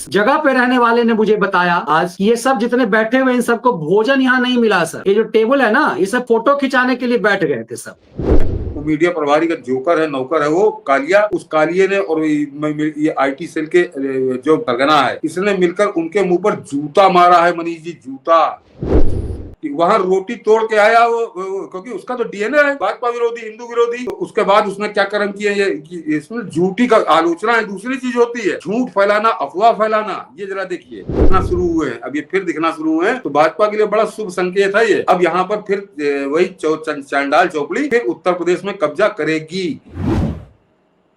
जगह पे रहने वाले ने मुझे बताया आज कि ये सब जितने बैठे हुए इन सबको भोजन यहाँ नहीं मिला सर। ये जो टेबल है ना, ये सब फोटो खिंचाने के लिए बैठ गए थे सब। वो मीडिया प्रभारी का जोकर है, नौकर है वो कालिया। उस कालिये ने और ये आईटी सेल के जो सरगना है, इसने मिलकर उनके मुंह पर जूता मारा है। मनीष जी, जूता। वहां रोटी तोड़ के आया वो क्योंकि उसका तो डीएनए है भाजपा विरोधी, हिंदू विरोधी। तो उसके बाद उसने क्या कर्म किया, ये इसमें झूठी का आलोचना है, दूसरी चीज होती है झूठ फैलाना, अफवाह फैलाना। ये जरा देखिए दिखना शुरू हुए हैं, अब ये फिर दिखना शुरू हुए हैं, तो भाजपा के लिए बड़ा शुभ संकेत है ये। अब यहाँ पर फिर वही चांडाल चौपड़ी फिर उत्तर प्रदेश में कब्जा करेगी।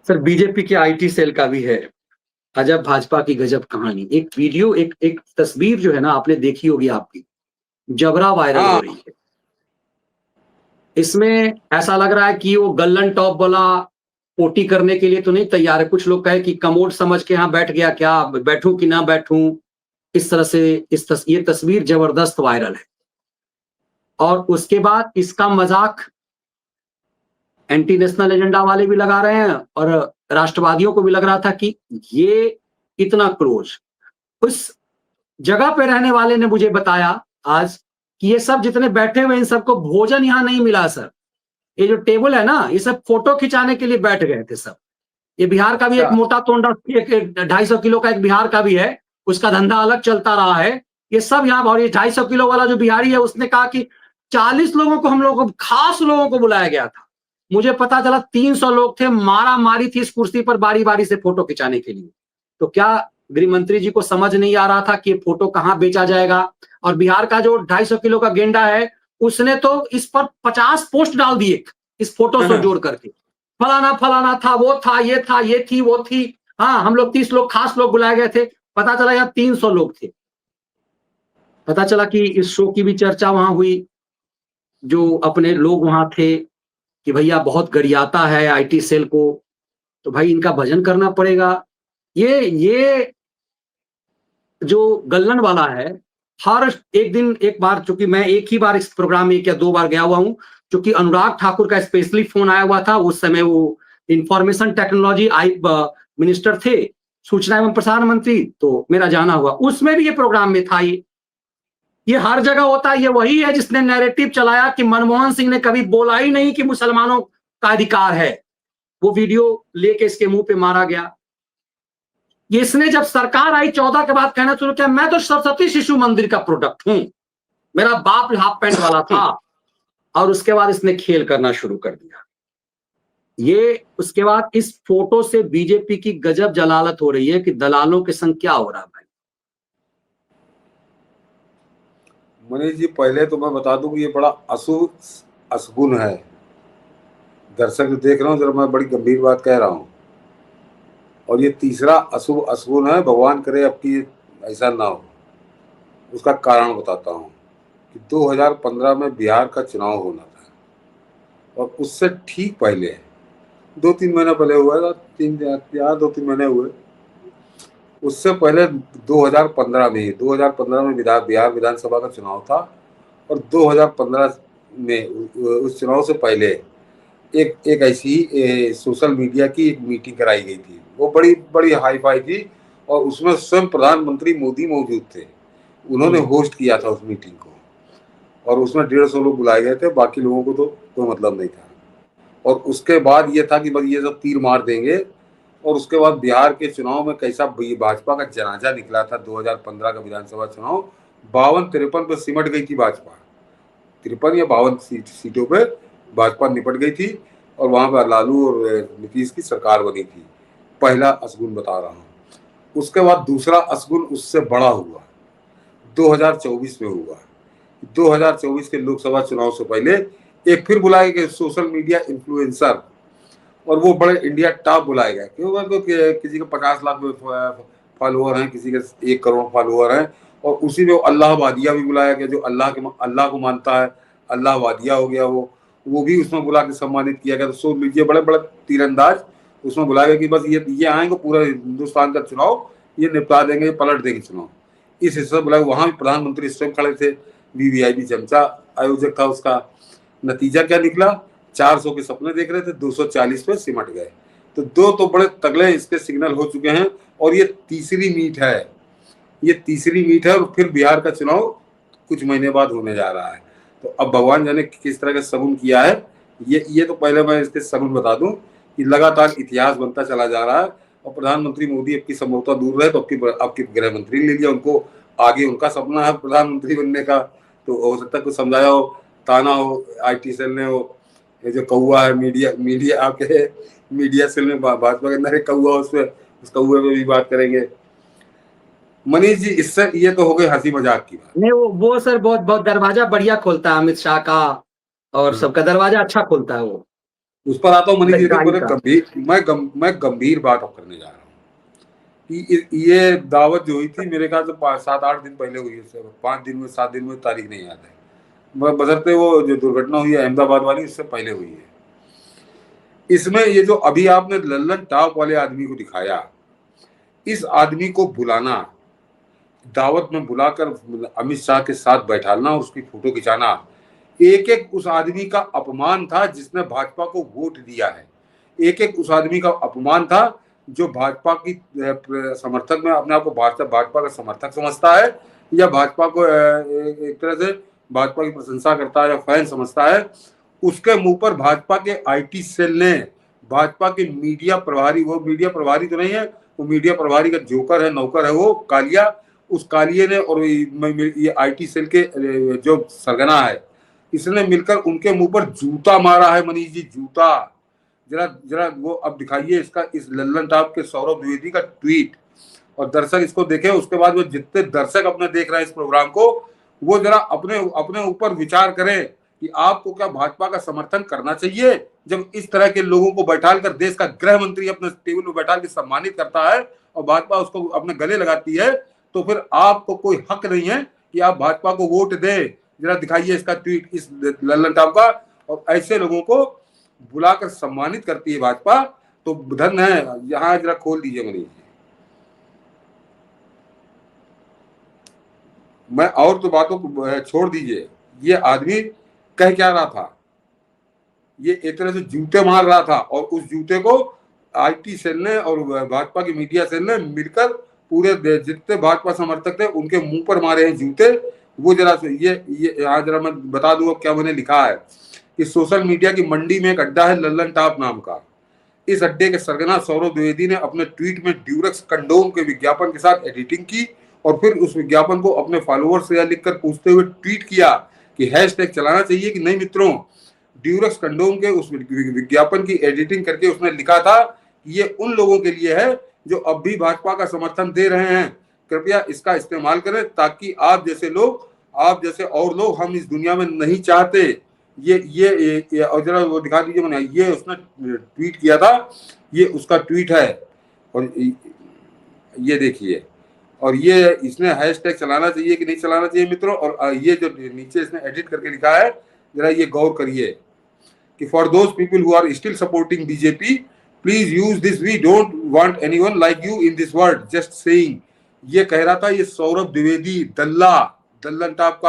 सर बीजेपी के आईटी सेल का भी है अजब भाजपा की गजब कहानी। एक वीडियो, एक तस्वीर जो है ना, आपने देखी होगी, आपकी जबरा वायरल हो रही है। इसमें ऐसा लग रहा है कि वो गल्लन टॉप वाला पोटी करने के लिए तो नहीं तैयार है। कुछ लोग कहे कि कमोड समझ के यहाँ बैठ गया, क्या बैठूं कि ना बैठूं। इस तरह से ये तस्वीर जबरदस्त वायरल है। और उसके बाद इसका मजाक एंटी नेशनल एजेंडा वाले भी लगा रहे हैं और राष्ट्रवादियों को भी लग रहा था कि ये इतना क्लोज। उस जगह पे रहने वाले ने मुझे बताया आज कि ये सब जितने बैठे हुए इन सबको भोजन यहाँ नहीं मिला सर। ये जो टेबल है ना, ये सब फोटो खिंचाने के लिए बैठ गए थे सब। ये बिहार का भी एक मोटा तोंडा 250 किलो का एक बिहार का भी है, उसका धंधा अलग चलता रहा है। ये सब यहाँ, और ये 250 किलो वाला जो बिहारी है उसने कहा कि 40 लोगों को, हम लोगों को, खास लोगों को बुलाया गया था। मुझे पता चला 300 लोग थे, मारा मारी थी इस कुर्सी पर बारी बारी से फोटो खिंचाने के लिए। तो क्या गृह मंत्री जी को समझ नहीं आ रहा था कि ये फोटो कहाँ बेचा जाएगा? और बिहार का जो 250 किलो का गेंडा है, उसने तो इस पर 50 पोस्ट डाल दिए इस फोटो से जोड़ करके, फलाना फलाना था, वो था, ये था, ये थी, वो थी। हाँ, हम लोग 30 लोग खास लोग बुलाए गए थे। पता चला यार 300 लोग थे। पता चला कि इस शो की भी चर्चा वहां हुई, जो अपने लोग वहां थे, कि भैया बहुत गरियाता है आईटी सेल को, तो भाई इनका भजन करना पड़ेगा। ये जो गल्लन वाला है, हर एक दिन एक बार, चूंकि मैं एक ही बार इस प्रोग्राम में 1 या 2 बार गया हुआ हूं, क्योंकि अनुराग ठाकुर का स्पेशली फोन आया हुआ था। उस समय वो इंफॉर्मेशन टेक्नोलॉजी मिनिस्टर थे, सूचना एवं प्रसारण मंत्री, तो मेरा जाना हुआ, उसमें भी ये प्रोग्राम में था। ये हर जगह होता है। ये वही है जिसने नैरेटिव चलाया कि मनमोहन सिंह ने कभी बोला ही नहीं कि मुसलमानों का अधिकार है। वो वीडियो लेके इसके मुंह पे मारा गया। इसने जब सरकार आई 14 के बाद कहना शुरू किया, मैं तो सरस्वती शिशु मंदिर का प्रोडक्ट हूं, मेरा बाप हाफ पैंट वाला था। और उसके बाद इसने खेल करना शुरू कर दिया। ये उसके बाद इस फोटो से बीजेपी की गजब जलालत हो रही है कि दलालों के संग क्या हो रहा है भाई। मनीष जी, पहले तो मैं बता दूं कि ये बड़ा अशुभ अशगुन है। दर्शक जो देख रहा हूँ, जरा मैं बड़ी गंभीर बात कह रहा हूँ। और ये तीसरा अशुभ अशगुन है, भगवान करे अब की ऐसा ना हो। उसका कारण बताता हूँ कि 2015 में बिहार का चुनाव होना था, और उससे ठीक पहले 2-3 महीना पहले हुआ था, 2-3 महीने हुए। उससे पहले 2015 में बिहार विधानसभा का चुनाव था, और 2015 में उस चुनाव से पहले एक ऐसी ही सोशल मीडिया की एक मीटिंग कराई गई थी। वो बड़ी बड़ी हाई फाई थी, और उसमें स्वयं प्रधानमंत्री मोदी मौजूद थे। उन्होंने होस्ट किया था उस मीटिंग को, और उसमें 150 लोग बुलाए गए थे, बाकी लोगों को तो कोई मतलब नहीं था। और उसके बाद ये था कि बस ये सब तीर मार देंगे। और उसके बाद बिहार के चुनाव में कैसा भाजपा का जनाजा निकला था। 2015 का विधानसभा चुनाव 52-53 पे सिमट गई थी भाजपा। 53 या 52 सीटों पे भाजपा निपट गई थी, और वहां पर लालू और नीतीश की सरकार बनी थी। पहला अशगुन बता रहा हूँ। उसके बाद दूसरा अशगुन उससे बड़ा हुआ, 2024 में हुआ। 2024 के लोकसभा चुनाव से पहले एक फिर बुलाए गए सोशल मीडिया इन्फ्लुएंसर, और वो बड़े इंडिया टॉप बुलाए गए। क्यों? किसी के 50 लाख फॉलोअर हैं, किसी के 1 करोड़ फॉलोअर हैं। और उसी में अल्लाह वादिया भी बुलाया गया, जो अल्लाह को मानता है, अल्लाह वादिया हो गया वो भी उसमें बुला के सम्मानित किया गया। तो सोच लीजिए, बड़े बड़े तीरंदाज उसमें बुलाया गया कि बस ये आएंगे, पूरा हिंदुस्तान का चुनाव ये निपटा देंगे, पलट देंगे चुनाव। इस हिस्से में बुलाया। वहां भी प्रधानमंत्री स्वयं खड़े थे, वीवीआईपी चमचा आयोजक था उसका। नतीजा क्या निकला? 400 के सपने देख रहे थे, 240 पे सिमट गए। तो 2 तो बड़े तगड़े इसके सिग्नल हो चुके हैं, और ये तीसरी मीट है। ये तीसरी मीट है और फिर बिहार का चुनाव कुछ महीने बाद होने जा रहा है। तो अब भगवान जाने किस तरह का शगुन किया है। ये तो पहले मैं इसके शगुन बता दूं कि लगातार इतिहास बनता चला जा रहा है और प्रधानमंत्री मोदी अब की संभवतः दूर रहे तो आपकी गृह मंत्री ले लिया, उनको आगे उनका सपना है प्रधानमंत्री बनने का। तो हो सकता है कुछ समझाया हो, ताना हो IT सेल ने, हो ये जो कौआ है मीडिया आपके मीडिया सेल में भाजपा के अंदर एक कौआ, उस कौए पे भी बात करेंगे। मनीष जी, इससे ये तो हो गई हंसी मजाक की बात। नहीं वो सर बहुत बहुत दरवाजा बढ़िया खोलता है अमित शाह का, और सबका दरवाजा अच्छा खोलता है वो। उस पर आता हूँ मनीष जी, गाड़ी का मैं गंभीर बात अब करने जा रहा हूँ कि ये दावत जो हुई थी मेरे ख्याल से 7-8 दिन पहले हुई है, 5 दिन में 7 दिन में, तारीख नहीं याद है, बशर्ते वो जो दुर्घटना हुई है अहमदाबाद वाली उससे पहले हुई है। इसमें ये जो अभी आपने लल्लन टॉप वाले आदमी को दिखाया, इस आदमी को बुलाना, दावत में बुलाकर अमित शाह के साथ बैठाना और उसकी फोटो खिंचाना, एक एक उस आदमी का अपमान था जिसने भाजपा को वोट दिया है। एक एक उस आदमी का अपमान था जो भाजपा की समर्थक में अपने आप को भाजपा का समर्थक समझता है या भाजपा को एक तरह से भाजपा की प्रशंसा करता है या फैन समझता है। उसके मुंह पर भाजपा के IT सेल ने, भाजपा के मीडिया प्रभारी, वो मीडिया प्रभारी तो नहीं है, वो मीडिया प्रभारी का जोकर है, नौकर है वो कालिया, उस कालिए ने और ये IT सेल के जो सरगना है, इसने मिलकर उनके मुंह पर जूता मारा है। मनीष जी, जूता। जरा वो अब दिखाइए इसका, इस लल्लन टॉप के सौरभ द्विवेदी का ट्वीट, और दर्शक इसको देखें। उसके बाद वो जितने दर्शक अपने देख रहे हैं इस प्रोग्राम को, वो जरा अपने ऊपर विचार करें कि आपको क्या भाजपा का समर्थन करना चाहिए जब इस तरह के लोगों को बैठालकर देश का गृह मंत्री अपने टेबल पर बैठा के सम्मानित करता है और भाजपा उसको अपने गले लगाती है, तो फिर आपको कोई हक नहीं है कि आप भाजपा को वोट दें। जरा दिखाइए इसका ट्वीट, इस लल्लन टॉप का। और ऐसे लोगों को बुलाकर सम्मानित करती है भाजपा, तो धन है। यहां जरा खोल दीजिए मनीष जी। मैं और तो बातों को छोड़ दीजिए, ये आदमी कह क्या रहा था, ये एक तरह से जूते मार रहा था और उस जूते को IT सेल ने और भाजपा की मीडिया सेल ने मिलकर पूरे जितने भाजपा समर्थक थे उनके मुंह पर मारे हैं जूते। वो जरा ये यहाँ जरा मैं बता दूंगा क्या मैंने लिखा है कि सोशल मीडिया की मंडी में एक अड्डा है लल्लन टॉप नाम का। इस अड्डे के सरगना सौरभ द्विवेदी ने अपने ट्वीट में ड्यूरक्स कंडोम के विज्ञापन के साथ एडिटिंग की और फिर उस विज्ञापन को अपने फॉलोअर्स से लिखकर पूछते हुए ट्वीट किया कि हैशटैग चलाना चाहिए कि नहीं मित्रों। ड्यूरक्स कंडोम के उस विज्ञापन की एडिटिंग करके उसने लिखा था कि ये उन लोगों के लिए है जो अब भी भाजपा का समर्थन दे रहे हैं, कृपया इसका इस्तेमाल करें ताकि आप जैसे और लोग हम इस दुनिया में नहीं चाहते। ये और जरा वो दिखा दीजिए मैंने, ये उसने ट्वीट किया था, ये उसका ट्वीट है और ये देखिए। और ये इसने हैशटैग चलाना चाहिए कि नहीं चलाना चाहिए मित्रों, और ये जो नीचे इसने एडिट करके लिखा है जरा ये गौर करिए कि for those people who are still supporting BJP please use this, we don't want anyone like you in this world, just saying. ये कह रहा था ये सौरभ द्विवेदी, लल्लन टॉप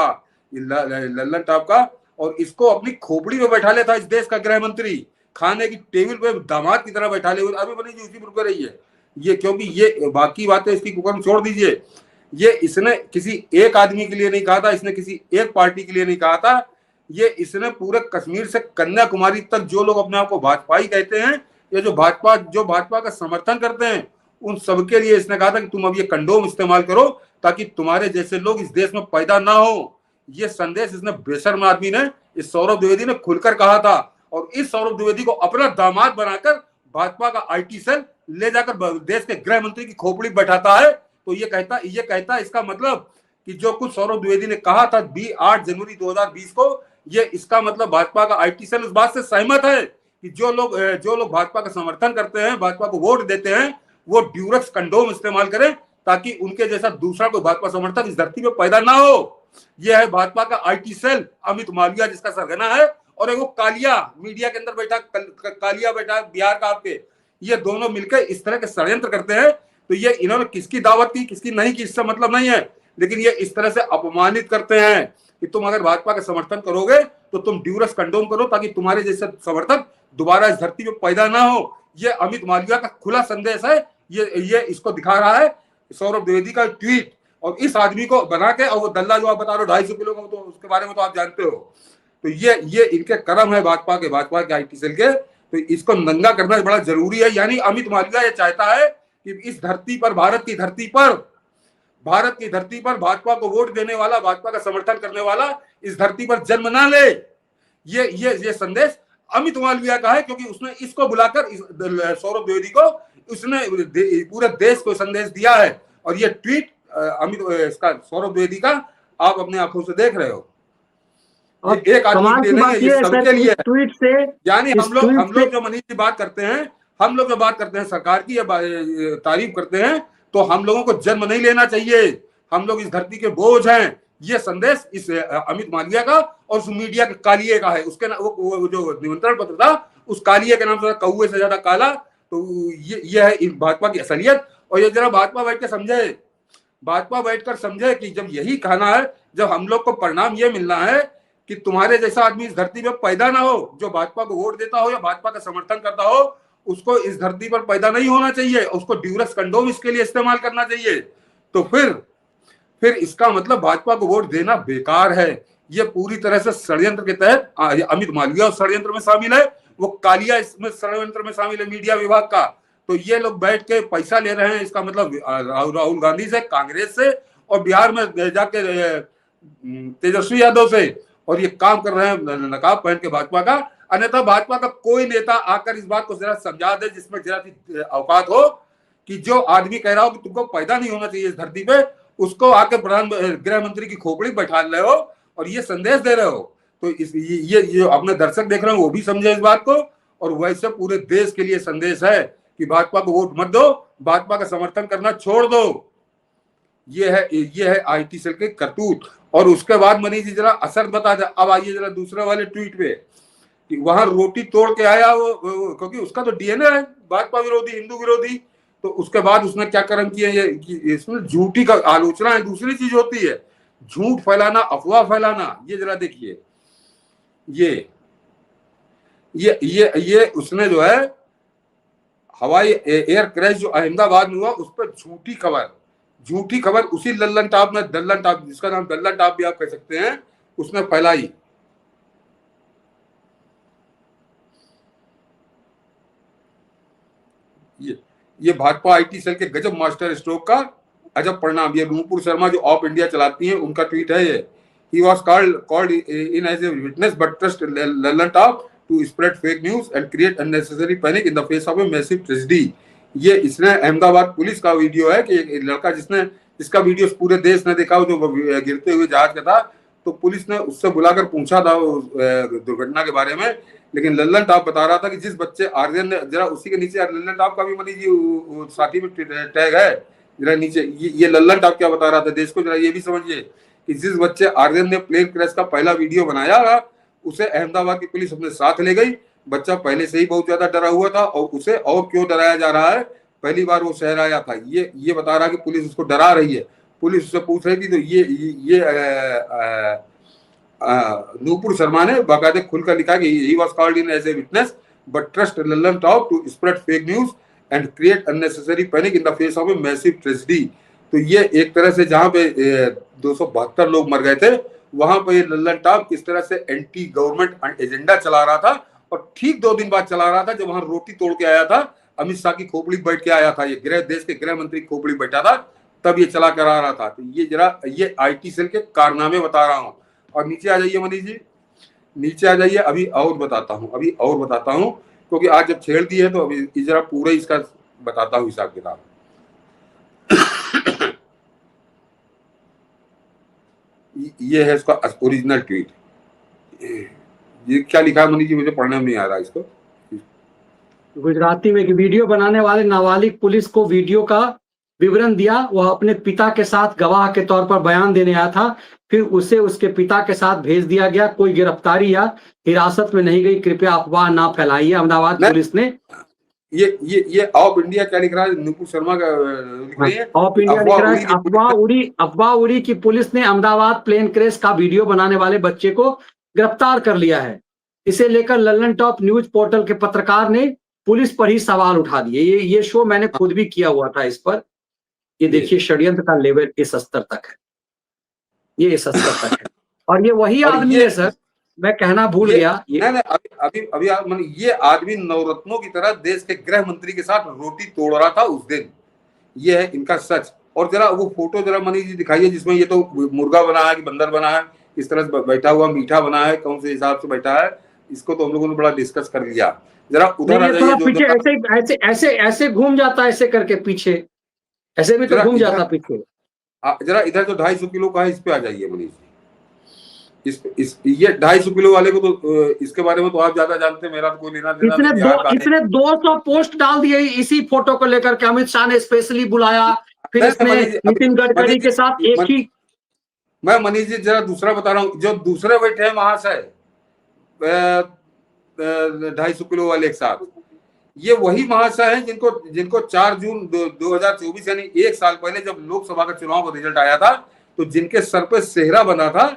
का, और इसको अपनी खोपड़ी में बैठा लेता इस देश का गृह मंत्री, खाने की टेबल पे दामाद की तरह बैठा ले। अभी बनी जी उसी पर रुके रही है ये, क्योंकि ये बाकी बातें इसकी कुकर्म छोड़ दीजिए। ये इसने किसी एक आदमी के लिए नहीं कहा था, इसने किसी एक पार्टी के लिए नहीं कहा था, ये इसने पूरे कश्मीर से कन्याकुमारी तक जो लोग अपने आप को भाजपाई कहते हैं या जो भाजपा का समर्थन करते हैं उन सबके लिए इसने कहा था कि तुम अब ये कंडोम इस्तेमाल करो ताकि तुम्हारे जैसे लोग इस देश में पैदा ना हो। ये संदेश इसने बेशर्म आदमी ने, इस सौरभ द्विवेदी ने खुलकर कहा था, और इस सौरभ द्विवेदी को अपना दामाद बनाकर भाजपा का IT सेल ले जाकर देश के गृह मंत्री की खोपड़ी बैठाता है। तो ये कहता इसका मतलब कि जो कुछ सौरभ द्विवेदी ने कहा था 8 जनवरी 2020 को, ये इसका मतलब भाजपा का IT सेल उस बात से सहमत है कि जो लोग भाजपा का समर्थन करते हैं, भाजपा को वोट देते हैं, वो ड्यूरक्स कंडोम इस्तेमाल करें ताकि उनके जैसा दूसरा कोई भाजपा समर्थक इस धरती पे पैदा ना हो। यह है भाजपा का IT सेल, अमित मालविया जिसका सरगना है, और एक वो कालिया मीडिया के अंदर कालिया बैठा बिहार का आपके। ये दोनों मिलकर इस तरह के षड्यंत्र करते हैं। तो ये इन्होंने किसकी दावत की किसकी नहीं की इससे मतलब नहीं है, लेकिन ये इस तरह से अपमानित करते हैं कि तुम अगर भाजपा का समर्थन करोगे तो तुम ड्यूरक्स कंडोम करो ताकि तुम्हारे जैसे समर्थक दोबारा इस धरती पे पैदा ना हो। ये अमित मालविया का खुला संदेश है, ये इसको दिखा रहा है सौरभ द्विवेदी का ट्वीट। और इस आदमी को बना के, और वो दल्ला जो आप बता रहे हो 250 किलो का, तो उसके बारे में तो आप जानते हो। तो ये इनके कर्म है भाजपा के आईटी सेल के। तो इसको नंगा करना बड़ा जरूरी है। यानी अमित मालवीय ये चाहता है कि इस धरती पर, भारत की धरती पर भाजपा को वोट देने वाला, भाजपा का समर्थन करने वाला इस धरती पर जन्म ना ले। ये संदेश अमित मालवीय का है, क्योंकि उसने इसको बुलाकर सौरभ द्विवेदी को, उसने पूरे देश को संदेश दिया है। और ये ट्वीट इसका सौरभ द्विवेदी का आप अपने आंखों से देख रहे हो। ये एक आदमी के लिए नहीं है, ये सबके लिए है। ट्वीट से यानी हम लोग जो मनीष जी बात करते हैं, हम लोग जो बात करते हैं सरकार की, तारीफ करते हैं, तो हम लोगों को जन्म नहीं लेना चाहिए। हम लोग इस धरती के बोझ हैं। ये संदेश इस अमित मालवीय का और उस मीडिया के कालिए का है। उसके वो जो निमंत्रण पत्र था, उस कालिए के नाम से कौए से ज्यादा काला। तो ये है भाजपा की असलियत। और ये जरा भाजपा बैठकर समझे कि जब यही कहना है, जब हम लोग को परिणाम ये मिलना है कि तुम्हारे जैसा आदमी इस धरती पर पैदा ना हो, जो भाजपा को वोट देता हो या भाजपा का समर्थन करता हो, उसको इस धरती पर पैदा नहीं होना चाहिए। उसको ड्यूरस कंडोम इसके लिए इस्तेमाल करना चाहिए। तो फिर इसका मतलब भाजपा को वोट देना बेकार है। ये पूरी तरह से षड्यंत्र के तहत अमित मालवीय उस षड्यंत्र में शामिल है, वो कालिया इसमें षड्यंत्र में शामिल है मीडिया विभाग का। तो ये लोग बैठ के पैसा ले रहे हैं। इसका मतलब राहुल गांधी से, कांग्रेस से, और बिहार में जाके तेजस्वी यादव से, और ये काम कर रहे हैं नकाब पहन के भाजपा का। अन्यथा भाजपा का कोई नेता आकर इस बात को जरा समझा दे, जिसमें जरा सी औकात हो, कि जो आदमी कह रहा हो कि तुमको पैदा नहीं होना चाहिए इस धरती पे, उसको आके गृह मंत्री की खोपड़ी बैठा रहे हो और ये संदेश दे रहे हो। तो ये अपने दर्शक देख रहे हो, वो भी समझे इस बात को। और वैसे पूरे देश के लिए संदेश है कि भाजपा को वोट मत दो, भाजपा का समर्थन करना छोड़ दो। ये है आईटी सेल के करतूत। और उसके बाद मनीष जी जरा असर बता दे। अब आइए जरा दूसरे वाले ट्वीट पे, कि वहां रोटी तोड़ के आया वो क्योंकि उसका तो डीएनए है भाजपा विरोधी, हिंदू विरोधी। तो उसके बाद उसने क्या कर्म किया, ये इसमें झूठी का आलोचना है, दूसरी चीज होती है झूठ फैलाना, अफवाह फैलाना। ये जरा देखिए, ये उसने जो है हवाई एयर क्रैश जो अहमदाबाद में हुआ, उस पर झूठी खबर उसी दल्लन टॉप जिसका नाम दल्लन टॉप भी आप कह सकते हैं, उसने फैलाई। ये भाजपा आईटी सेल के गजब मास्टर स्ट्रोक का अजब परिणाम। ये नूपुर शर्मा जो ऑफ इंडिया चलाती हैं, उनका ट्वीट है ये। He was called in as a witness but trust Lallan Top to spread fake news and create unnecessary panic in the face of a massive tragedy। ये इसने अहमदाबाद पुलिस का वीडियो है कि एक लड़का जिसका वीडियो पूरे देश ने देखा, जो गिरते हुए जहाज का था। तो पुलिस ने उससे बुलाकर पूछा था दुर्घटना के बारे में, लेकिन लल्लन टॉप बता रहा था कि जिस बच्चे आर्यन ने, जरा उसी के नीचे लल्लन टॉप का भी मनी जी साथी में टैग है, जरा नीचे ये लल्लन टॉप क्या बता रहा था देश को, जरा ये भी समझिए कि जिस बच्चे आर्यन ने प्लेन क्रैश का पहला वीडियो बनाया, उसे अहमदाबाद की पुलिस अपने साथ ले गई। बच्चा पहले से ही बहुत ज्यादा डरा हुआ था और उसे और क्यों डराया जा रहा है, पहली बार वो शहर आया था। ये बता रहा है कि पुलिस उसको डरा रही है। पुलिस उससे पूछ रही थी, तो ये नूपुर शर्मा ने बाकायदे खुलकर लिखा कि he was called in as a witness but trust Lallan Top to spread fake news and create unnecessary panic in the face of a massive tragedy। तो ये एक तरह से जहां पे 272 लोग मर गए थे, वहां पे लल्लन टॉप किस तरह से एंटी गवर्नमेंट एजेंडा चला रहा था। और ठीक 2 दिन बाद चला रहा था, जब वहां रोटी तोड़ के आया था, अमित शाह की खोपड़ी बैठ के आया था, ये देश के गृह मंत्री की खोपड़ी बैठा था, तब ये चला कर आ रहा था। तो ये आईटी सेल के कारनामे बता रहा हूँ। और नीचे आ जाइए मनीष जी, नीचे आ जाइए, अभी और बताता हूँ क्योंकि आज जब छेड़ दी है तो अभी जरा पूरा इसका बताता हूँ हिसाब किताब। ये है इसका ओरिजिनल ट्वीट। ये क्या लिखा है मनीष जी, मुझे पढ़ने में नहीं आ रहा इसको। गुजराती में कि वीडियो बनाने वाले नाबालिग पुलिस को वीडियो का विवरण दिया। वह अपने पिता के साथ गवाह के तौर पर बयान देने आया था, फिर उसे उसके पिता के साथ भेज दिया गया। कोई गिरफ्तारी या हिरासत में नहीं गई, कृपया अफवाह ना फैलाइए। अहमदाबाद पुलिस ने ये ऑफ इंडिया क्या लिख रहा है, नूपुर शर्मा का लिख रही है, ऑफ इंडिया लिख रहा है अफवाह उड़ी कि पुलिस ने अहमदाबाद प्लेन क्रैश का वीडियो बनाने वाले बच्चे को गिरफ्तार कर लिया है। इसे लेकर लल्लन टॉप न्यूज पोर्टल के पत्रकार ने पुलिस पर ही सवाल उठा दिए। ये शो मैंने खुद भी किया हुआ था इस पर। ये देखिए षड्यंत्र का लेवल इस स्तर तक है, ये इस स्तर तक है। और ये वही और आदमी ये है सर, मैं कहना भूल ये गया, ये नहीं अभी ये आदमी नवरत्नों की तरह देश के गृह मंत्री के साथ रोटी तोड़ रहा था उस दिन। ये है इनका सच। और जरा वो फोटो जरा मनीष जी दिखाइए, जिसमें ये तो मुर्गा बना है कि बंदर बना है, इस तरह से बैठा हुआ, मीठा बना है, कौन से हिसाब से बैठा है, इसको तो हम लोगों ने बड़ा डिस्कस कर लिया। जरा उधर नहीं, आ ये जाइए, थोड़ा जो पीछे जरा ऐसे ऐसे ऐसे घूम जाता है, ऐसे करके पीछे ऐसे भी तो जरा घूम इधर जाता पीछे। जरा इधर जो 250 किलो का है, इस पे आ जाइए मनीष जी। ये 250 किलो वाले को तो इसके बारे में तो आप ज्यादा जानते हैं, मेरा तो कोई लेना देना नहीं, बिहार का है। इसने 200 पोस्ट डाल दिए इसी फोटो को लेकर के, अमित शाह ने स्पेशली बुलाया, फिर इसने मनीष जी, नितिन गडकरी के साथ एक ही। मैं मनीष जी जरा दूसरा बता रहा हूँ, जो दूसरे बैठे हैं महाशय 250 किलो वाले एक साथ, ये वही महाशय हैं जिनको 4 जून 2024 यानी एक साल पहले जब लोकसभा का चुनाव का रिजल्ट आया था, तो जिनके सर पे सेहरा बना था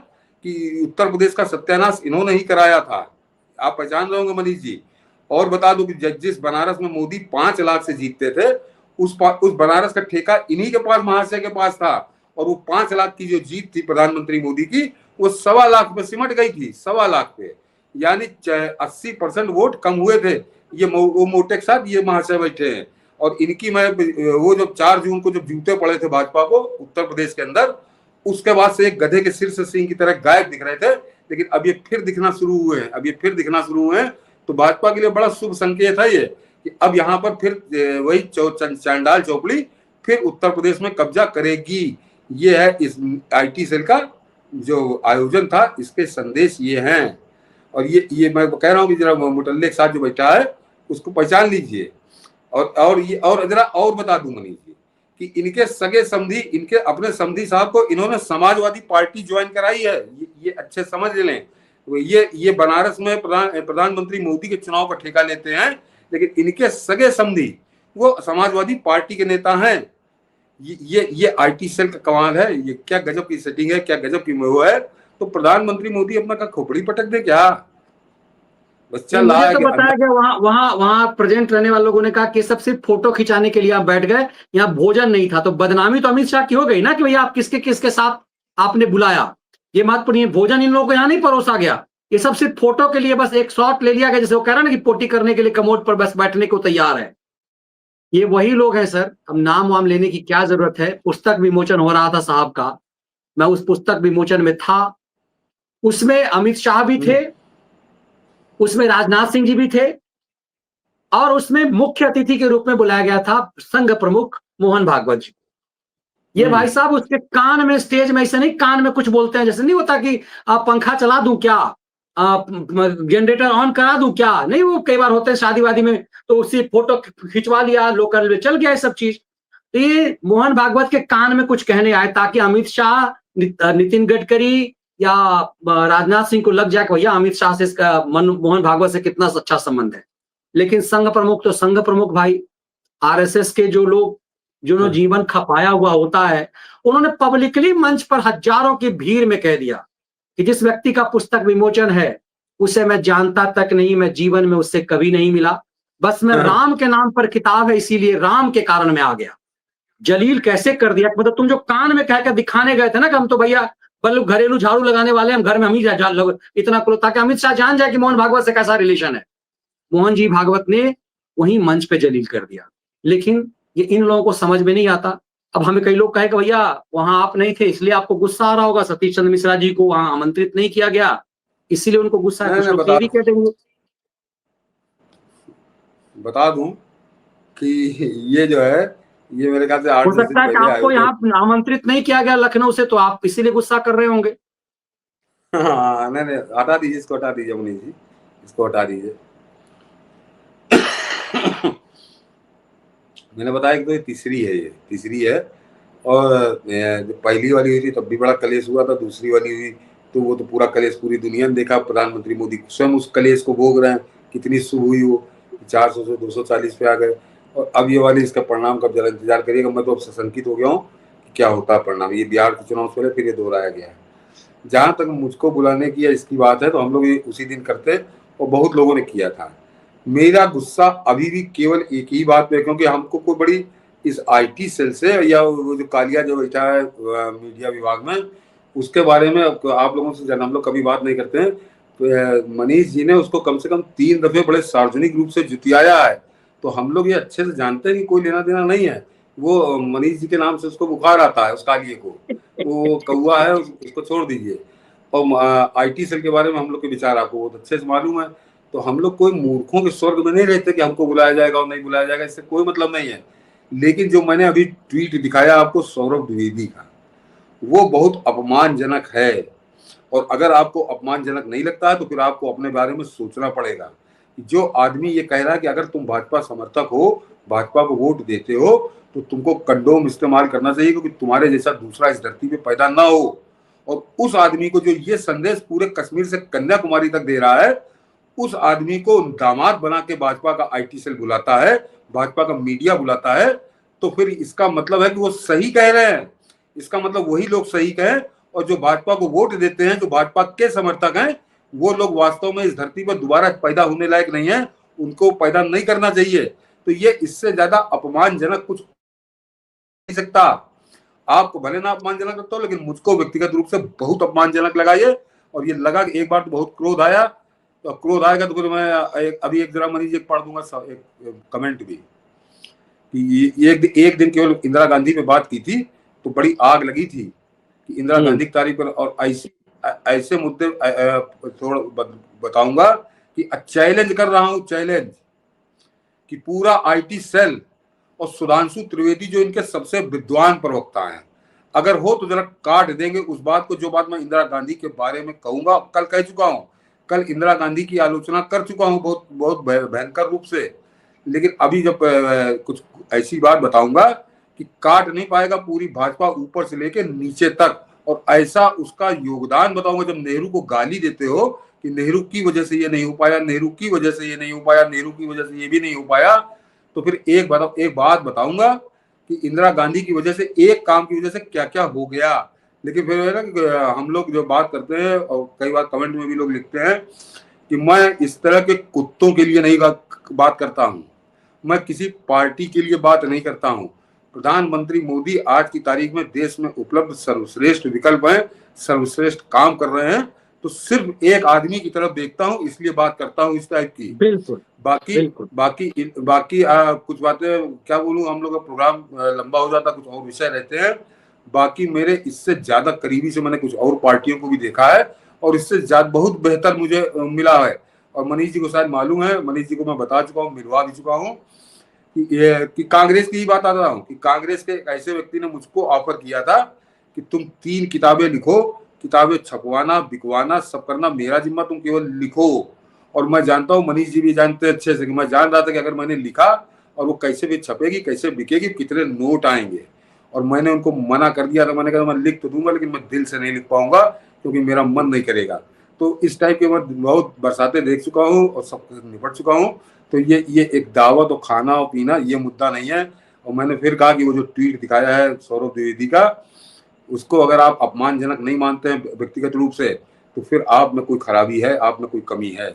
कि उत्तर प्रदेश का सत्यानाश इन्होंने ही कराया था। आप पहचान रहे होंगे मनीष जी। और बता दूं कि जिस बनारस में मोदी 5 लाख से जीतते थे, उस बनारस का ठेका इन्हीं के पास, महाशय के पास था। और वो 5 लाख की जो जीत थी प्रधानमंत्री मोदी की, वो 1.25 लाख पे सिमट गई थी, 1.25 लाख पे, यानी 80% वोट कम हुए थे। ये वो मोटे के साथ ये महाशय बैठे हैं। और इनकी मैं वो जब 4 जून को जब जूते पड़े थे भाजपा को उत्तर प्रदेश के अंदर, उसके बाद से एक गधे के सिर से सिंह की तरह गायब दिख रहे थे, लेकिन अब ये फिर दिखना शुरू हुए हैं। तो भाजपा के लिए बड़ा शुभ संकेत है ये कि अब यहाँ पर फिर वही चांडाल चौपड़ी फिर उत्तर प्रदेश में कब्जा करेगी। ये है इस IT सेल का जो आयोजन था, इसके संदेश ये हैं। और ये मैं कह रहा हूँ कि जरा मुटल्ले के साथ जो बैठा है उसको पहचान लीजिए। और जरा और बता दूं मनीष जी कि इनके सगे समधी, इनके अपने समधी साहब को इन्होंने समाजवादी पार्टी ज्वाइन कराई है। ये अच्छे समझ लें। ये बनारस में प्रधानमंत्री मोदी के चुनाव का ठेका लेते हैं, लेकिन इनके सगे समधी वो समाजवादी पार्टी के नेता हैं। ये IT सेल का कमाल है। ये क्या गजब की सेटिंग है, क्या गजब की वो है। तो प्रधानमंत्री मोदी अपना का खोपड़ी पटक दे क्या? बच्चा मुझे तो बताया गया वहां प्रेजेंट रहने वाले लोगों ने कहा कि सब सिर्फ फोटो खिंचाने के लिए आप बैठ गए, यहाँ भोजन नहीं था। तो बदनामी तो अमित शाह की हो गई ना कि भैया आप किसके साथ आपने बुलाया। ये महत्वपूर्ण है, भोजन इन लोगों को यहाँ नहीं परोसा गया, ये सब सिर्फ फोटो के लिए बस एक शॉट ले लिया गया, जैसे वो कह रहा है ना कि पोटी करने के लिए कमोड पर बस बैठने को तैयार है। ये वही लोग हैं सर। अब नाम वाम लेने की क्या जरूरत है। पुस्तक विमोचन हो रहा था साहब का, मैं उस पुस्तक विमोचन में था, उसमें अमित शाह भी थे, उसमें राजनाथ सिंह जी भी थे, और उसमें मुख्य अतिथि के रूप में बुलाया गया था संघ प्रमुख मोहन भागवत जी। ये भाई साहब उसके कान में, स्टेज में ऐसे नहीं कान में कुछ बोलते हैं, जैसे नहीं होता कि पंखा चला दूं क्या, जनरेटर ऑन करा दूं क्या, नहीं वो कई बार होते हैं शादी वादी में, तो उसी फोटो खिंचवा लिया, लोकल में चल गया ये सब चीज। तो ये मोहन भागवत के कान में कुछ कहने आए ताकि अमित शाह, नितिन गडकरी या राजनाथ सिंह को लग जाए कि भैया अमित शाह से इसका मोहन भागवत से कितना अच्छा संबंध है। लेकिन संघ प्रमुख तो संघ प्रमुख भाई, RSS के जो लोग जिन्होंने जीवन खपाया हुआ होता है, उन्होंने पब्लिकली मंच पर हजारों की भीड़ में कह दिया कि जिस व्यक्ति का पुस्तक विमोचन है उसे मैं जानता तक नहीं, मैं जीवन में उससे कभी नहीं मिला, बस मैं राम के नाम पर किताब है इसीलिए राम के कारण मैं आ गया। जलील कैसे कर दिया, मतलब तुम जो कान में कहकर दिखाने गए थे ना कि हम तो भैया बल्कि घरेलू झाड़ू लगाने वाले, हम घर में हम ही इतना करो ताकि अमित शाह जान जाए कि मोहन भागवत से कैसा रिलेशन है। मोहन जी भागवत ने वहीं मंच पे जलील कर दिया। लेकिन ये इन लोगों को समझ में नहीं आता। अब हमें कई लोग कहे कि भैया वहां आप नहीं थे इसलिए आपको गुस्सा आ रहा होगा, सतीश चंद्र मिश्रा जी को वहां आमंत्रित नहीं किया गया इसीलिए उनको गुस्सा है। कुछ लोग ये भी कहते हैं। बता दूं कि ये जो है ये मेरे ख्याल से 8 हो सकता है कि आपको यहाँ आमंत्रित नहीं किया गया लखनऊ से, तो आप इसीलिए गुस्सा कर रहे होंगे। हाँ नहीं हटा दीजिए, इसको हटा दीजिए मनीष जी, इसको हटा दीजिए। मैंने बताया कि तो ये तीसरी है। और पहली वाली हुई थी तब भी बड़ा कलेश हुआ था, दूसरी वाली हुई तो वो तो पूरा कलेश पूरी दुनिया ने देखा। प्रधानमंत्री मोदी स्वयं उस कलेश को भोग रहे हैं, कितनी शुभ हुई वो, 400 से 240 पे आ गए। और अब ये वाली इसका परिणाम कब जरा इंतजार करिएगा। मैं तो अब सशंकित हो गया हूँ कि क्या होता है परिणाम। ये बिहार के चुनाव से पहले फिर ये दोहराया गया है। जहां तक मुझको बुलाने की या इसकी बात है तो हम लोग ये उसी दिन करते और बहुत लोगों ने किया था। मेरा गुस्सा अभी भी केवल एक ही बात पे, क्योंकि हमको कोई बड़ी इस आईटी सेल से या वो जो कालिया जो बैठा है मीडिया विभाग में, उसके बारे में आप लोगों से हम लोग कभी बात नहीं करते हैं। तो मनीष जी ने उसको कम से कम 3 दफे बड़े सार्वजनिक रूप से जुतियाया है, तो हम लोग ये अच्छे से जानते हैं कि कोई लेना देना नहीं है। वो मनीष जी के नाम से उसको बुखार आता है, उस कालिए को, वो कौआ है, उसको छोड़ दीजिए। और आईटी सेल के बारे में हम लोग के विचार आपको बहुत अच्छे से मालूम है। तो हम लोग कोई मूर्खों के स्वर्ग में नहीं रहते कि हमको बुलाया जाएगा और नहीं बुलाया जाएगा, इससे कोई मतलब नहीं है। लेकिन जो मैंने अभी ट्वीट दिखाया आपको सौरभ द्विवेदी का, वो बहुत अपमानजनक है। और अगर आपको अपमानजनक नहीं लगता है तो फिर आपको अपने बारे में सोचना पड़ेगा। जो आदमी ये कह रहा है कि अगर तुम भाजपा समर्थक हो, भाजपा को वोट देते हो, तो तुमको कंडोम इस्तेमाल करना चाहिए, क्योंकि तुम्हारे जैसा दूसरा इस धरती पे पैदा ना हो। और उस आदमी को जो ये संदेश पूरे कश्मीर से कन्याकुमारी तक दे रहा है, उस आदमी को दामाद बना के भाजपा का आईटी सेल बुलाता है, भाजपा का मीडिया बुलाता है, तो फिर इसका मतलब है कि वो सही कह रहे हैं। इसका मतलब वही लोग सही कहें, और जो भाजपा को वोट देते हैं, जो भाजपा के समर्थक हैं, वो लोग वास्तव में इस धरती पर दोबारा पैदा होने लायक नहीं है, उनको पैदा नहीं करना चाहिए। तो ये इससे ज्यादा अपमानजनक कुछ नहीं सकता। आपको भले ना अपमानजनक लगता हो, लेकिन मुझको व्यक्तिगत रूप से बहुत अपमानजनक लगा ये। और ये लगा कि एक बार तो बहुत क्रोध आया, तो क्रोध आएगा तो फिर मैं अभी एक जरा मनीष जी पढ़ दूंगा एक कमेंट भी कि एक दिन केवल इंदिरा गांधी पे बात की थी तो बड़ी आग लगी थी कि इंदिरा गांधी की तारीख पर, और ऐसे मुद्दे थोड़ा बताऊंगा कि चैलेंज कर रहा हूं, चैलेंज कि पूरा आईटी सेल और सुधांशु त्रिवेदी जो इनके सबसे विद्वान प्रवक्ता हैं, अगर हो तो जरा काट देंगे उस बात को, जो बात मैं इंदिरा गांधी के बारे में कहूंगा। कल कह चुका हूं, कल इंदिरा गांधी की आलोचना कर चुका हूं बहुत बहुत भयंकर रूप से। लेकिन अभी जब कुछ ऐसी बात बताऊंगा कि काट नहीं पाएगा पूरी भाजपा ऊपर से लेके नीचे तक। और ऐसा उसका योगदान बताऊंगा, जब नेहरू को गाली देते हो कि नेहरू की वजह से ये नहीं हो पाया, नेहरू की वजह से ये नहीं हो पाया, नेहरू की वजह से ये भी नहीं हो पाया, तो फिर एक बात बताऊंगा कि इंदिरा गांधी की वजह से, एक काम की वजह से क्या क्या हो गया। लेकिन फिर है ना, हम लोग जो बात करते हैं और कई बार कमेंट में भी लोग लिखते हैं कि मैं इस तरह के कुत्तों के लिए नहीं बात करता हूं, मैं किसी पार्टी के लिए बात नहीं करता हूं। प्रधानमंत्री मोदी आज की तारीख में देश में उपलब्ध सर्वश्रेष्ठ विकल्प हैं, सर्वश्रेष्ठ काम कर रहे हैं, तो सिर्फ एक आदमी की तरफ देखता हूं, इसलिए बात करता हूं इस टाइप की। बिल्कुल बाकी बिल्कुल बाकी बाकी कुछ बातें क्या बोलूं, हम लोग का प्रोग्राम लंबा हो जाता, कुछ और विषय रहते हैं। बाकी मेरे इससे ज्यादा करीबी से मैंने कुछ और पार्टियों को भी देखा है, और इससे ज्यादा बहुत बेहतर मुझे मिला है। और मनीष जी को शायद मालूम है, मनीष जी को मैं बता चुका हूँ, मिलवा भी चुका हूँ कि कांग्रेस की ही बात आता हूँ कि कांग्रेस के एक ऐसे व्यक्ति ने मुझको ऑफर किया था कि तुम 3 किताबें लिखो, किताबें छपवाना बिकवाना सब करना मेरा जिम्मा, तुम केवल लिखो। और मैं जानता हूँ, मनीष जी भी जानते हैं अच्छे से, कि मैं जान रहा था कि अगर मैंने लिखा और वो कैसे भी छपेगी, कैसे बिकेगी, कितने नोट आएंगे। और मैंने उनको मना कर दिया था, मैंने कहा मैं लिख तो दूंगा लेकिन मैं दिल से नहीं लिख पाऊंगा, क्योंकि मेरा मन नहीं करेगा। तो इस टाइप के मैं बहुत बरसातें देख चुका हूँ और सब निपट चुका हूँ। तो ये एक दावत और खाना और पीना ये मुद्दा नहीं है। और मैंने फिर कहा कि वो जो ट्वीट दिखाया है सौरभ द्विवेदी का, उसको अगर आप अपमानजनक नहीं मानते हैं व्यक्तिगत रूप से, तो फिर आप में कोई खराबी है, आप में कोई कमी है।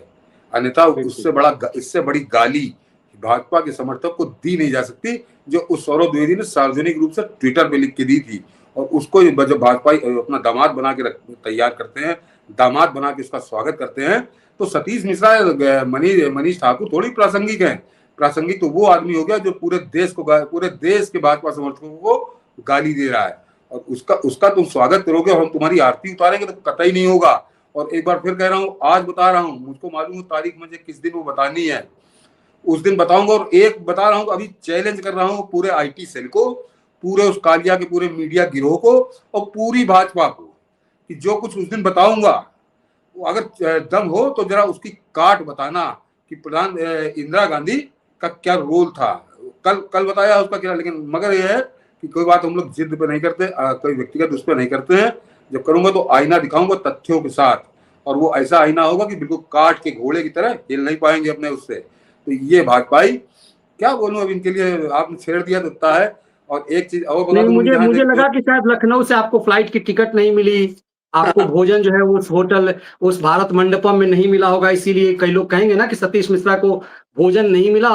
अन्यथा इससे बड़ी गाली भाजपा के समर्थक को दी नहीं जा सकती, जो उस सौरभ द्विवेदी ने सार्वजनिक रूप से ट्विटर पे लिख के दी थी। और उसको जब भाजपा अपना दामाद बना के तैयार करते हैं, दामाद बना के उसका स्वागत करते हैं, तो सतीश मिश्रा मनीष ठाकुर थोड़ी प्रासंगिक है। प्रासंगिक तो वो आदमी हो गया जो पूरे देश के भाजपा समर्थकों को गाली दे रहा है। और उसका तुम स्वागत करोगे और हम तुम्हारी आरती उतारेंगे तो कतई नहीं होगा। और एक बार फिर कह रहा हूँ, आज बता रहा हूँ, मुझको मालूम है तारीख मुझे किस दिन वो बतानी है, उस दिन बताऊंगा। और एक बता रहा हूँ, अभी चैलेंज कर रहा हूँ पूरे आईटी सेल को, पूरे उस कालिया के पूरे मीडिया गिरोह को और पूरी भाजपा को, कि जो कुछ उस दिन बताऊंगा वो अगर दम हो तो जरा उसकी काट बताना कि प्रधान इंदिरा गांधी का क्या रोल था। कल बताया उसका क्या, लेकिन मगर यह है कि कोई बात हम लोग जिद पे नहीं करते, कोई व्यक्तिगत उस पर नहीं करते हैं। जब करूंगा तो आईना दिखाऊंगा तथ्यों के साथ, और वो ऐसा आईना होगा कि बिल्कुल काट के घोड़े की तरह हिल नहीं पाएंगे अपने उससे। तो ये भाजपाई क्या बोलूं, अब इनके लिए आपने छेड़ दिया तो है। और एक चीज और बता नहीं, दूं, मुझे लगा कि शायद लखनऊ से आपको फ्लाइट की टिकट नहीं मिली, आपको भोजन जो है उस होटल, उस भारत मंडपम में नहीं मिला होगा, इसीलिए कई लोग कहेंगे ना कि सतीश मिश्रा को भोजन नहीं मिला,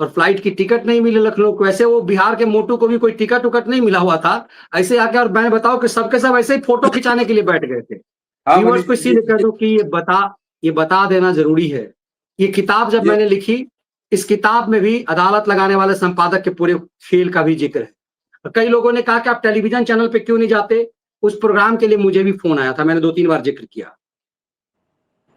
और फ्लाइट की टिकट नहीं मिली लखनऊ को, वैसे वो बिहार के मोटू को भी कोई टिकट उकट नहीं मिला हुआ था, ऐसे आके और मैं बताओ कि सबके सब ऐसे ही फोटो खिंचाने के लिए बैठ गए थे। हाँ व्यूअर्स मनीष को जी इसीलिए कह दो कि ये बता देना जरूरी है। ये किताब जब ये मैंने लिखी, इस किताब में भी अदालत लगाने वाले संपादक के पूरे खेल का भी जिक्र है। कई लोगों ने कहा कि आप टेलीविजन चैनल पे क्यों नहीं जाते, उस प्रोग्राम के लिए मुझे भी फोन आया था, मैंने 2-3 बार जिक्र किया।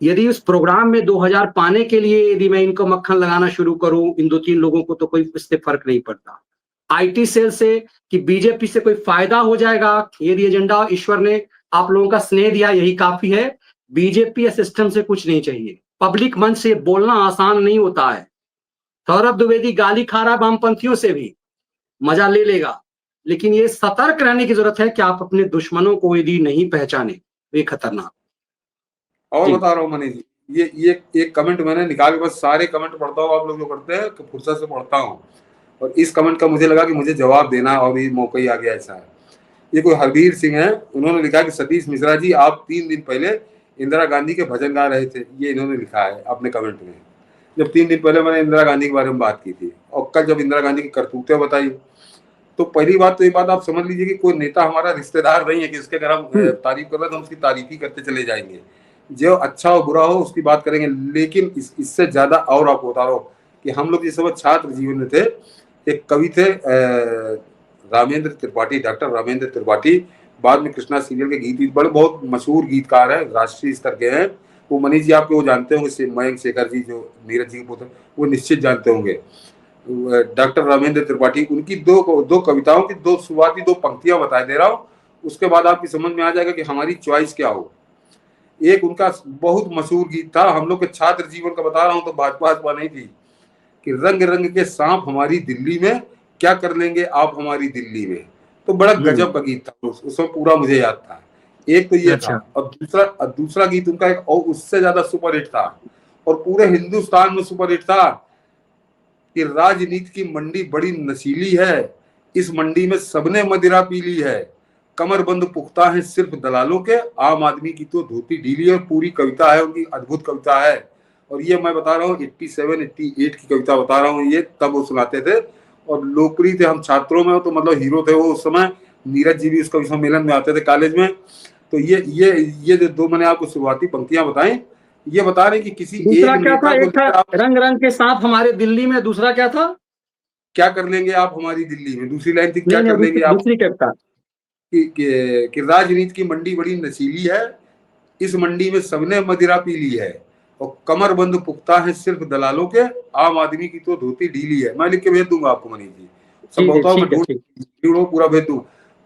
यदि उस प्रोग्राम में 2000 पाने के लिए यदि मैं इनको मक्खन लगाना शुरू करूं इन 2-3 लोगों को, तो कोई इससे फर्क नहीं पड़ता। आईटी सेल से कि बीजेपी से कोई फायदा हो जाएगा, यदि एजेंडा ईश्वर ने आप लोगों का स्नेह दिया यही काफी है। बीजेपी या सिस्टम से कुछ नहीं चाहिए। पब्लिक मंच से बोलना आसान नहीं होता है। सौरभ द्विवेदी गाली खा रहा वामपंथियों से भी, मजा ले लेगा, लेकिन ये सतर्क रहने की जरूरत है कि आप अपने दुश्मनों को यदि नहीं पहचाने तो ये खतरनाक। और जी बता रहा हूँ मनीष जी, ये एक कमेंट मैंने निकाल के, बस सारे कमेंट पढ़ता हूँ, आप लोग जो करते हैं कि फुर्सत से पढ़ता हूँ, और इस कमेंट का मुझे लगा कि मुझे जवाब देना और ये मौका ही आ गया। ऐसा है, ये कोई हरबीर सिंह है, उन्होंने लिखा कि सतीश मिश्रा जी आप 3 दिन पहले इंदिरा गांधी के भजन गा रहे थे। ये इन्होंने लिखा है अपने कमेंट में, जब 3 दिन पहले मैंने इंदिरा गांधी के बारे में बात की थी, और कल जब इंदिरा गांधी की करतूतें बताई। तो पहली बात तो ये बात आप समझ लीजिए कि कोई नेता हमारा रिश्तेदार नहीं है कि इसके अगर हम तारीफ कर रहे हैं तो हम उसकी तारीफ ही करते चले जाएंगे। जो अच्छा हो बुरा हो उसकी बात करेंगे, लेकिन इससे ज्यादा और आपको बता रहा हूँ कि हम लोग जिस समय छात्र जीवन में थे, एक कवि थे रामेंद्र त्रिपाठी, डॉक्टर रामेंद्र त्रिपाठी, बाद में कृष्णा सीरियल के गीत बड़े बहुत मशहूर गीतकार हैं, राष्ट्रीय स्तर के हैं। वो मनीष जी आपको वो जानते होंगे, मयंक शेखर जी जो नीरज जी के पुत्र, वो निश्चित जानते होंगे। डॉक्टर रामेंद्र त्रिपाठी, उनकी दो कविताओं की दो शुरुआती 2 पंक्तियां बता दे रहा हूँ, उसके बाद आपकी समझ में आ जाएगा कि हमारी चॉइस क्या हो। एक उनका बहुत मशहूर गीत था, हम लोग के छात्र जीवन का बता रहा हूँ, तो भाजपा नहीं थी, कि रंग रंग के सांप हमारी दिल्ली में, क्या कर लेंगे आप हमारी दिल्ली में। तो बड़ा गजब का गीत था, उसमें पूरा मुझे याद था। एक तो ये था, अच्छा। और दूसरा गीत उनका एक और उससे ज्यादा सुपरहिट था, और पूरे हिंदुस्तान में सुपरहिट था, कि राजनीति की मंडी बड़ी नशीली है, इस मंडी में सबने मदिरा पी ली है, कमर बंद पुख्ता है सिर्फ दलालों के, आम आदमी की तो धोती ढीली है। पूरी कविता है उनकी, अद्भुत कविता है। और ये मैं बता रहा हूँ 87-88 की कविता बता रहा हूँ, ये तब वो सुनाते थे और लोकप्रिय थे। हम छात्रों में तो मतलब हीरो थे वो उस समय। नीरज जी भी उस कवि सम्मेलन में आते थे कॉलेज में। तो ये जो 2 मैंने आपको शुरुआती पंक्तियां बताई, ये बता रहे कि किसी दूसरा एक क्या था? नेता को एक था लेकर आप रंग रंग के सांप हमारे दिल्ली में, दूसरा क्या था? क्या कर लेंगे आप हमारी दिल्ली में। दूसरी लाइन थी क्या नहीं नहीं, कर लेंगे दूसरी आप, दूसरी कविता। कि राजनीति की मंडी बड़ी नशीली है, इस मंडी में सबने मदिरा पी ली है, और कमर बंद पुख्ता है सिर्फ दलालों के, आम आदमी की तो धोती ढीली है। मैं लिख के भेज दूंगा आपको मनीष जी, सब ठीक है बताओ, मैं ठीक है ठीक। ढूंढ पूरा भेज दूं।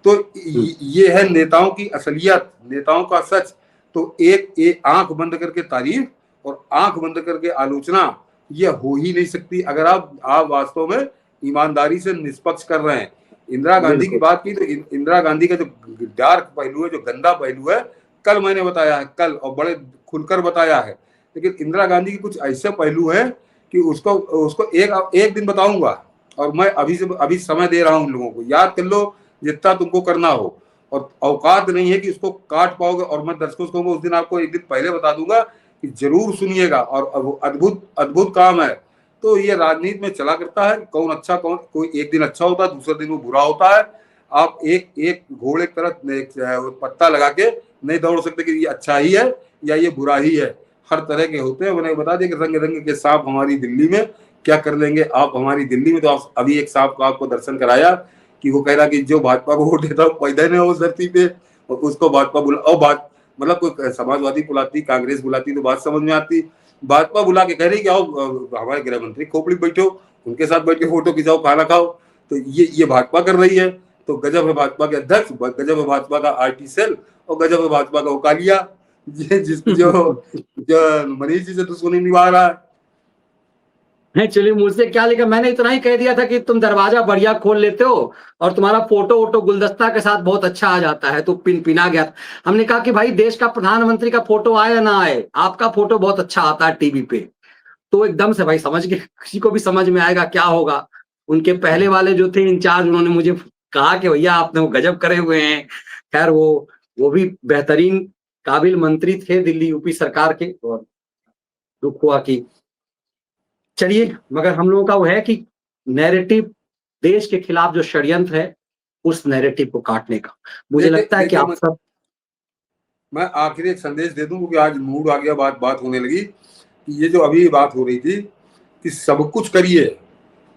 तो ये है नेताओं की असलियत, नेताओं का सच। तो एक आंख बंद करके तारीफ और आंख बंद करके आलोचना, ये हो ही नहीं सकती अगर आप वास्तव में ईमानदारी से निष्पक्ष कर रहे हैं। इंदिरा गांधी की बिल्कुल। बात की तो इंदिरा गांधी का जो डार्क पहलू है, जो गंदा पहलू है, कल मैंने बताया है, कल, और बड़े खुलकर बताया है। लेकिन इंदिरा गांधी की कुछ ऐसे पहलू हैं कि उसको एक दिन बताऊंगा, और मैं अभी समय दे रहा हूं उन लोगों को, याद कर लो जितना तुमको करना हो, और औकात नहीं है कि उसको काट पाओगे। और मैं दर्शकों को उस दिन आपको एक दिन पहले बता दूंगा कि जरूर सुनिएगा, और अद्भुत अद्भुत काम है। तो ये राजनीति में चला करता है, कौन अच्छा कौन, कोई एक दिन अच्छा होता है, दूसरे दिन वो बुरा होता है। आप एक घोड़े की तरह पत्ता लगा के नहीं दौड़ सकते कि ये अच्छा ही है या ये बुरा ही है। हर तरह के होते हैं। मैंने बता दिया कि रंग रंग के सांप हमारी दिल्ली में, क्या कर लेंगे आप हमारी दिल्ली में। तो आप अभी एक सांप का आपको दर्शन कराया कि वो कह रहा कि जो भाजपा को वोट देता पैदा नहीं हो उस धरती पे, और उसको भाजपा बुला, और बात मतलब कोई समाजवादी बुलाती, कांग्रेस बुलाती तो बात समझ में आती। भाजपा बुला के कह रही कि आओ हमारे गृह मंत्री खोपड़ी बैठो, उनके साथ बैठ के फोटो खिंचाओ, खाना खाओ। तो ये भाजपा कर रही है। तो गजब है भाजपा के अध्यक्ष, गजब है भाजपा का आईटी सेल, और गजब है भाजपा का वकालिया, जिसकी जो मनीष जी से दुश्मनी निभा रहा है। नहीं चलिए, मुझसे क्या लिखा, मैंने इतना ही कह दिया था कि तुम दरवाजा बढ़िया खोल लेते हो और तुम्हारा फोटो वोटो गुलदस्ता के साथ बहुत अच्छा आ जाता है, तो पिना गया था। हमने कहा कि भाई देश का प्रधानमंत्री का फोटो आए या ना आए, आपका फोटो बहुत अच्छा आता है टीवी पे। तो एकदम से भाई समझ के किसी को भी समझ में आएगा क्या होगा। उनके पहले वाले जो थे इंचार्ज, उन्होंने मुझे कहा कि भैया आपने वो गजब करे हुए हैं। खैर वो भी बेहतरीन काबिल मंत्री थे दिल्ली यूपी सरकार के, और दुख हुआ कि चलिए, मगर हम लोगों का वो है कि नैरेटिव, देश के खिलाफ जो षड्यंत्र है, उस नैरेटिव को काटने का। मुझे देखिए लगता है कि देखिए आप सब मैं आखिरी एक संदेश दे दूं, क्योंकि आज मूड आ गया, बात होने लगी कि ये जो अभी बात हो रही थी कि सब कुछ करिए,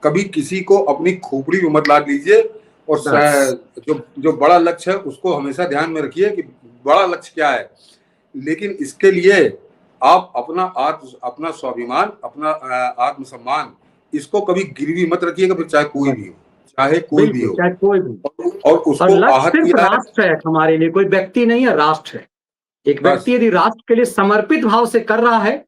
कभी किसी को अपनी खोपड़ी में मत लाद लीजिए, और बस जो जो बड़ा लक्ष्य है उसको हमेशा ध्यान में रखिए कि बड़ा लक्ष्य क्या है। लेकिन इसके लिए आप अपना स्वाभिमान, अपना आत्मसम्मान, इसको कभी गिरवी मत रखिएगा, फिर चाहे कोई बस भी हो, चाहे कोई भी बिल्कुल, हो। चाहे कोई भी। और और उसको लक्ष्य आहत सिर्फ किया है। राष्ट्र है हमारे लिए, कोई व्यक्ति नहीं है, राष्ट्र है। एक बस व्यक्ति यदि राष्ट्र के लिए समर्पित भाव से कर रहा है,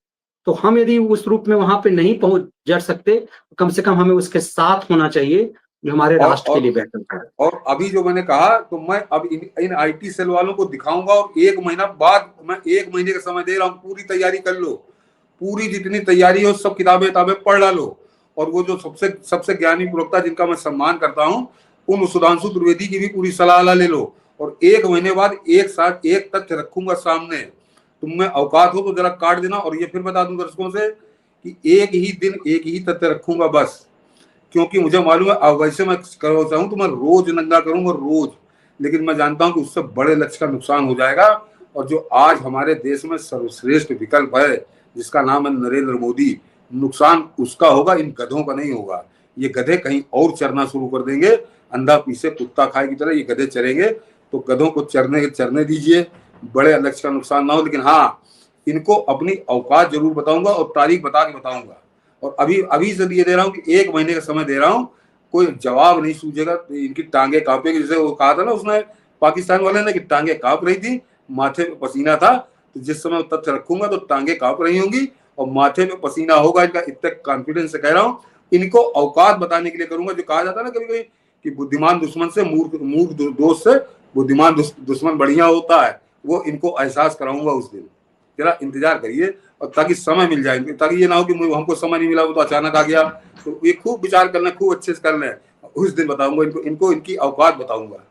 तो हम यदि उस रूप में वहां पे नहीं पहुंच जड़ सकते, तो कम से कम हमें उसके साथ होना चाहिए, जो हमारे और राष्ट्र के लिए बेहतर करे। और अभी जो मैंने कहा, तो मैं अब इन आईटी सेल वालों को दिखाऊंगा, और 1 महीना बाद, मैं 1 महीने का समय दे रहा हूँ, पूरी तैयारी कर लो, पूरी जितनी तैयारी हो सब किताबें पढ़ डालो। और वो जो सबसे सबसे ज्ञानी प्रवक्ता जिनका मैं सम्मान करता हूँ, उन सुधांशु त्रिवेदी की भी पूरी सलाह ले लो। और 1 महीने बाद एक साथ एक तथ्य रखूंगा सामने, तुम में औकात हो तो जरा काट देना। और ये फिर बता दूं दर्शकों से कि एक ही दिन एक ही तथ्य रखूंगा बस, क्योंकि मुझे मालूम है अब वैसे मैं करना चाहूँ तो मैं रोज नंगा करूंगा, रोज। लेकिन मैं जानता हूं कि उससे बड़े लक्ष्य का नुकसान हो जाएगा। और जो आज हमारे देश में सर्वश्रेष्ठ विकल्प है, जिसका नाम है नरेंद्र मोदी, नुकसान उसका होगा, इन गधों का नहीं होगा। ये गधे कहीं और चरना शुरू कर देंगे, अंधा पीछे कुत्ता खाए की तरह ये गधे चरेंगे। तो गधों को चरने दीजिए, बड़े लक्ष्य का नुकसान ना हो। लेकिन हाँ, इनको अपनी औकात जरूर बताऊंगा, और तारीख बता के बताऊंगा। और अभी अभी से ये दे रहा हूँ कि 1 महीने का समय दे रहा हूँ, कोई जवाब नहीं सूझेगा तो इनकी टांगे कांपेगी। जैसे वो कहा था ना उसने, पाकिस्तान वाले ने, कि टांगे कांप रही थी, माथे पे पसीना था। तो जिस समय तथ्य रखूंगा तो टांगे कांप रही होंगी और माथे पे पसीना होगा इनका। इतने कॉन्फिडेंस से कह रहा हूँ, इनको औकात बताने के लिए करूंगा। जो कहा जाता है ना कभी कभी कि बुद्धिमान दुश्मन से, मूर्ख दोस्त से बुद्धिमान दुश्मन बढ़िया होता है, वो इनको एहसास कराऊंगा उस दिन। जरा इंतजार करिए, और ताकि समय मिल जाए, ताकि ये ना हो कि हमको समय नहीं मिला, वो तो अचानक आ गया। तो ये खूब विचार करना, खूब अच्छे से करना है। उस दिन बताऊंगा इनको इनकी औकात बताऊंगा।